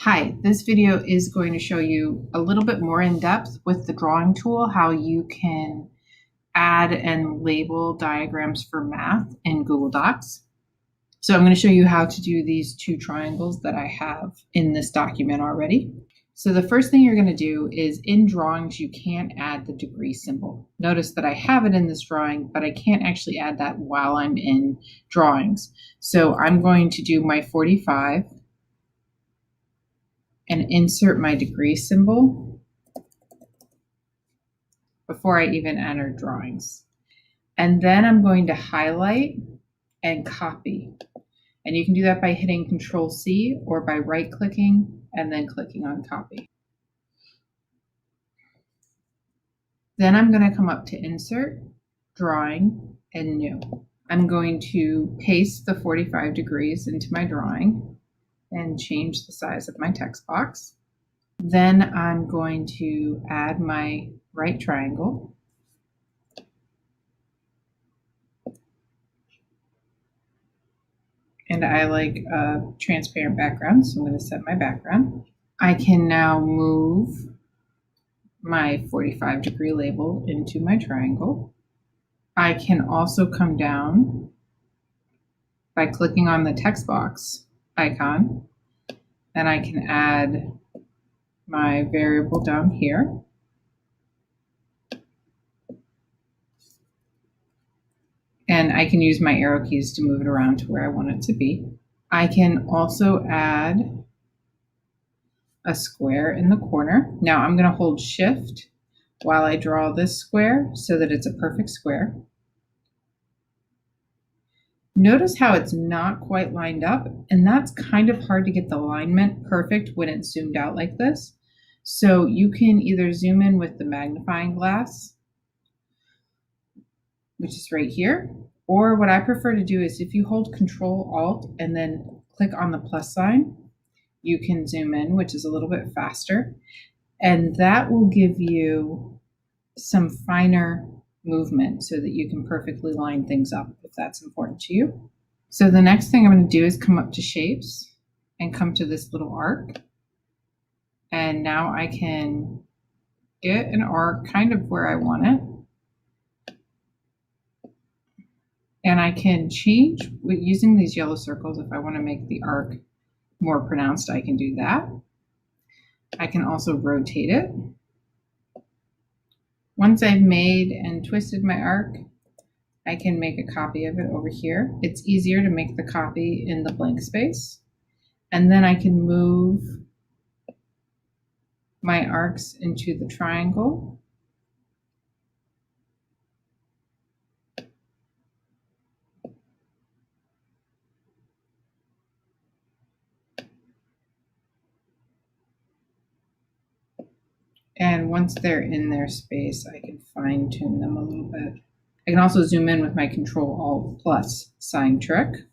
Hi, this video is going to show you a little bit more in depth with the drawing tool, how you can add and label diagrams for math in Google Docs. So I'm going to show you how to do these two triangles that I have in this document already. So the first thing you're going to do is in drawings, you can't add the degree symbol. Notice that I have it in this drawing, but I can't actually add that while I'm in drawings. So I'm going to do my 45 and insert my degree symbol before I even enter drawings. And then I'm going to highlight and copy. And you can do that by hitting Control C or by right-clicking and then clicking on copy. Then I'm going to come up to Insert, Drawing, and New. I'm going to paste the 45 degrees into my drawing and change the size of my text box. Then I'm going to add my right triangle. And I like a transparent background, so I'm going to set my background. I can now move my 45 degree label into my triangle. I can also come down by clicking on the text box icon, and I can add my variable down here. And I can use my arrow keys to move it around to where I want it to be. I can also add a square in the corner. Now I'm going to hold Shift while I draw this square so that it's a perfect square. Notice how it's not quite lined up, and that's kind of hard to get the alignment perfect when it's zoomed out like this. So you can either zoom in with the magnifying glass, which is right here, or what I prefer to do is if you hold Control Alt and then click on the plus sign, you can zoom in, which is a little bit faster, and that will give you some finer movement so that you can perfectly line things up if that's important to you. So the next thing I'm going to do is come up to Shapes and come to this little arc, and now I can get an arc kind of where I want it. And I can change with using these yellow circles. If I want to make the arc more pronounced, I can do that. I can also rotate it. Once I've made and twisted my arc, I can make a copy of it over here. It's easier to make the copy in the blank space. And then I can move my arcs into the triangle. And once they're in their space, I can fine tune them a little bit. I can also zoom in with my Control Alt plus sign trick.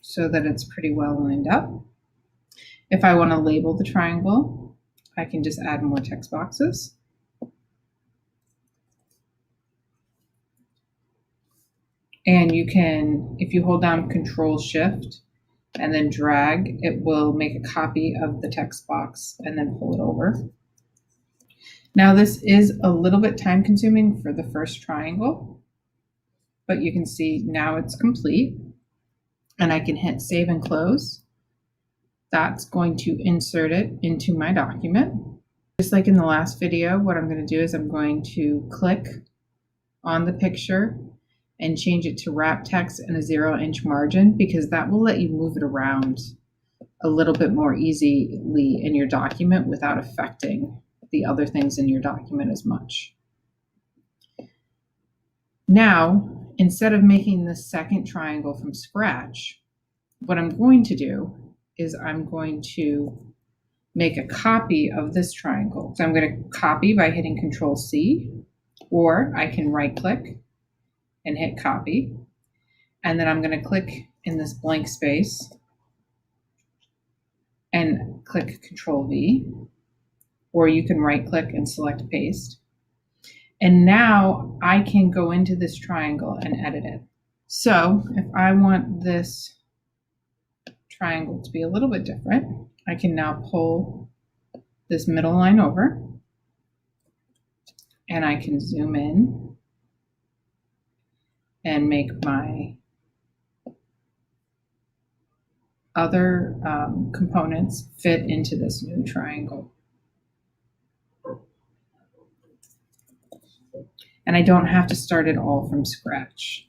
So that it's pretty well lined up. If I want to label the triangle, I can just add more text boxes. And you can, if you hold down Control Shift and then drag, it will make a copy of the text box and then pull it over. Now this is a little bit time consuming for the first triangle, but you can see now it's complete, and I can hit Save and Close. That's going to insert it into my document. Just like in the last video, what I'm going to do is I'm going to click on the picture and change it to wrap text and a 0-inch margin, because that will let you move it around a little bit more easily in your document without affecting the other things in your document as much. Now, instead of making the second triangle from scratch, what I'm going to do is I'm going to make a copy of this triangle. So I'm going to copy by hitting Control C, or I can right click and hit copy. And then I'm going to click in this blank space and click Control V, or you can right click and select paste. And now I can go into this triangle and edit it. So if I want this triangle to be a little bit different, I can now pull this middle line over and I can zoom in and make my other components fit into this new triangle. And I don't have to start it all from scratch.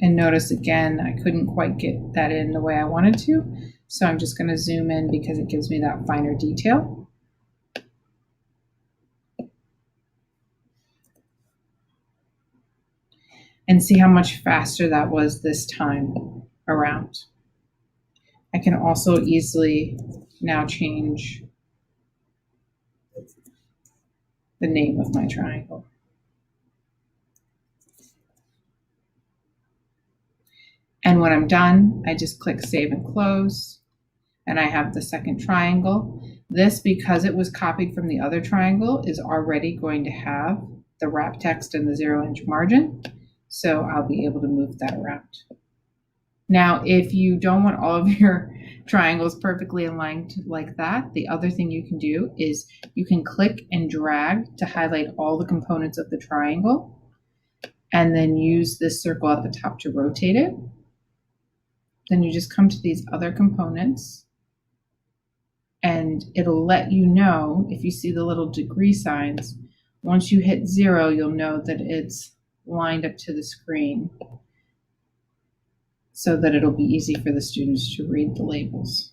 And notice again, I couldn't quite get that in the way I wanted to. So I'm just going to zoom in because it gives me that finer detail. And see how much faster that was this time around. I can also easily now change the name of my triangle. And when I'm done, I just click Save and Close, and I have the second triangle. This, because it was copied from the other triangle, is already going to have the wrap text and the 0-inch margin, so I'll be able to move that around. Now, if you don't want all of your triangles perfectly aligned like that, the other thing you can do is you can click and drag to highlight all the components of the triangle, and then use this circle at the top to rotate it. Then you just come to these other components and it'll let you know if you see the little degree signs. Once you hit 0, you'll know that it's lined up to the screen so that it'll be easy for the students to read the labels.